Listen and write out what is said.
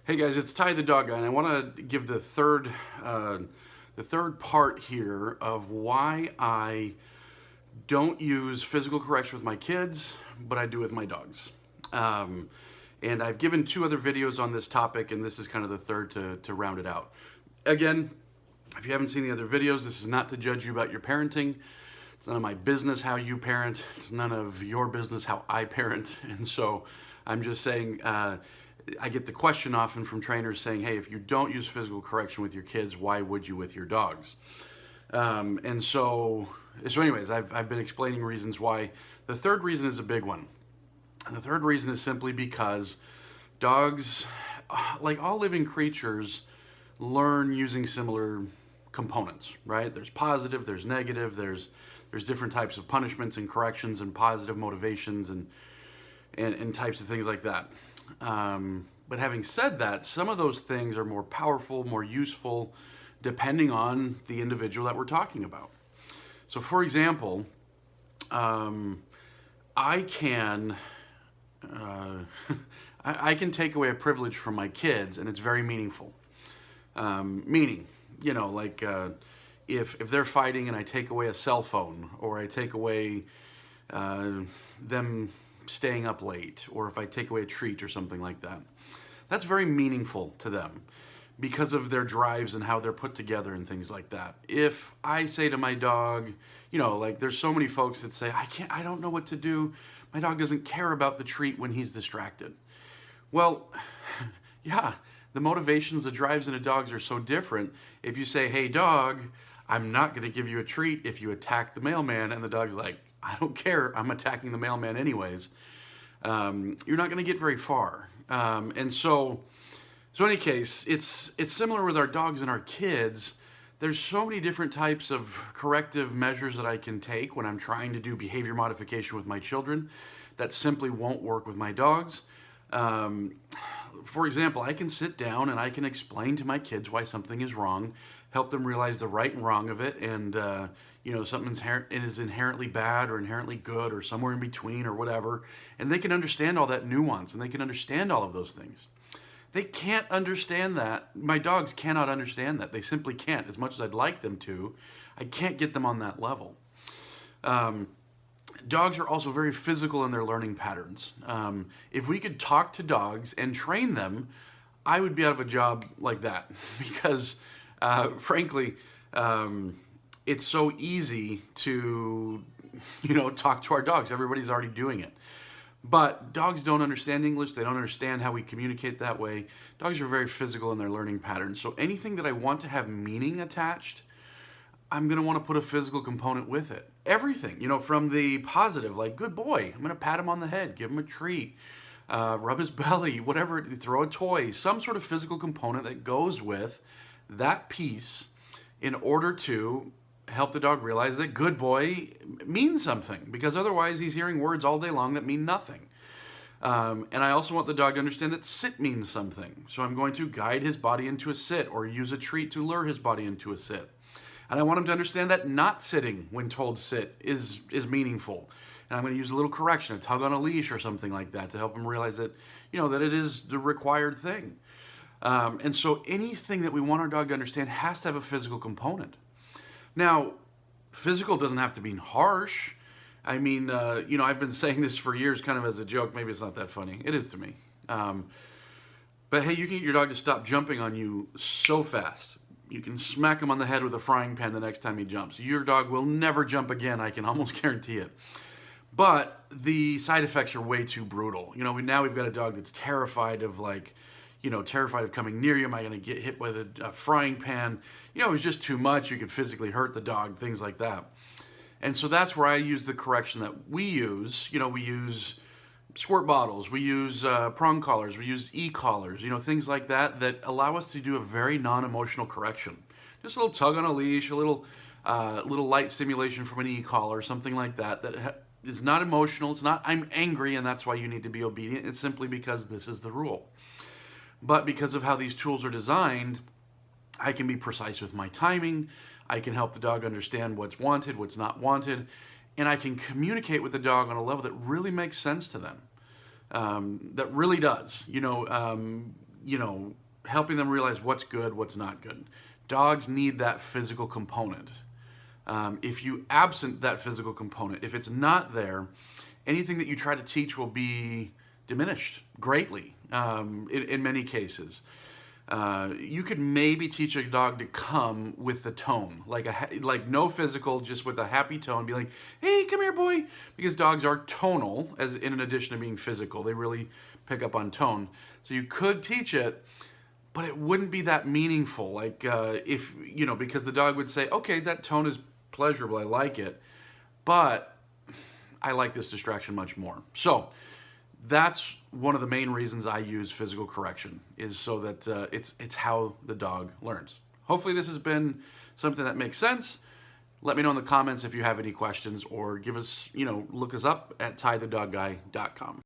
Hey guys, it's Ty the Dog Guy, and I want to give the third part here of why I don't use physical correction with my kids, but I do with my dogs. Um, and I've given two other videos on this topic, and this is kind of the third to round it out. Again, if you haven't seen the other videos, this is not to judge you about your parenting. It's none of my business how you parent. It's none of your business how I parent. And so I'm just saying, I get the question often from trainers saying, hey, if you don't use physical correction with your kids, why would you with your dogs? And so anyways, I've been explaining reasons why. The third reason is a big one. And the third reason is simply because dogs, like all living creatures, learn using similar components, right? There's positive, there's negative, there's different types of punishments and corrections and positive motivations and types of things like that. But having said that, some of those things are more powerful, more useful, depending on the individual that we're talking about. So for example, I can I can take away a privilege from my kids, and it's very meaningful. Meaning, like if they're fighting and I take away a cell phone, or I take away them staying up late, or if I take away a treat or something like that, that's very meaningful to them because of their drives and how they're put together and things like that. If I say to my dog, like there's so many folks that say, I don't know what to do. My dog doesn't care about the treat when he's distracted. Well, yeah, the motivations, the drives in a dog's are so different. If you say, hey dog, I'm not gonna give you a treat if you attack the mailman, and the dog's like, I don't care, I'm attacking the mailman anyways, you're not gonna get very far. So in any case, it's similar with our dogs and our kids. There's so many different types of corrective measures that I can take when I'm trying to do behavior modification with my children that simply won't work with my dogs. For example, I can sit down and I can explain to my kids why something is wrong, help them realize the right and wrong of it, and something is inherently bad or inherently good or somewhere in between or whatever, and they can understand all that nuance and they can understand all of those things. They can't understand that. My dogs cannot understand that. They simply can't. As much as I'd like them to, I can't get them on that level. Dogs are also very physical in their learning patterns. If we could talk to dogs and train them, I would be out of a job like that because, frankly, it's so easy to, talk to our dogs. Everybody's already doing it. But dogs don't understand English. They don't understand how we communicate that way. Dogs are very physical in their learning patterns. So anything that I want to have meaning attached, I'm going to want to put a physical component with it. Everything, from the positive, like good boy, I'm going to pat him on the head, give him a treat, rub his belly, whatever, throw a toy, some sort of physical component that goes with that piece in order to help the dog realize that good boy means something, because otherwise he's hearing words all day long that mean nothing. And I also want the dog to understand that sit means something. So I'm going to guide his body into a sit or use a treat to lure his body into a sit. And I want him to understand that not sitting when told sit is meaningful. And I'm going to use a little correction, a tug on a leash or something like that to help him realize that, that it is the required thing. And so anything that we want our dog to understand has to have a physical component. Now, physical doesn't have to mean harsh. I mean, I've been saying this for years kind of as a joke. Maybe it's not that funny. It is to me. But hey, you can get your dog to stop jumping on you so fast. You can smack him on the head with a frying pan the next time he jumps. Your dog will never jump again, I can almost guarantee it. But the side effects are way too brutal. Now we've got a dog that's terrified of terrified of coming near you. Am I going to get hit with a frying pan? It was just too much. You could physically hurt the dog, things like that. And so that's where I use the correction that we use. We use squirt bottles, we use prong collars, we use e-collars, things like that allow us to do a very non-emotional correction. Just a little tug on a leash, a little light stimulation from an e-collar, something like that is not emotional. It's not, I'm angry and that's why you need to be obedient. It's simply because this is the rule. But because of how these tools are designed, I can be precise with my timing. I can help the dog understand what's wanted, what's not wanted, and I can communicate with the dog on a level that really makes sense to them. That really does. helping them realize what's good, what's not good. Dogs need that physical component. If you absent that physical component, if it's not there, anything that you try to teach will be diminished greatly in many cases. You could maybe teach a dog to come with the tone, like no physical, just with a happy tone. Be like, "Hey, come here, boy," because dogs are tonal, as in addition to being physical. They really pick up on tone. So you could teach it, but it wouldn't be that meaningful. Like if because the dog would say, "Okay, that tone is pleasurable. I like it, but I like this distraction much more." So that's one of the main reasons I use physical correction, is so that it's how the dog learns. Hopefully this has been something that makes sense. Let me know in the comments if you have any questions, or give us, look us up at tietheDogGuy.com.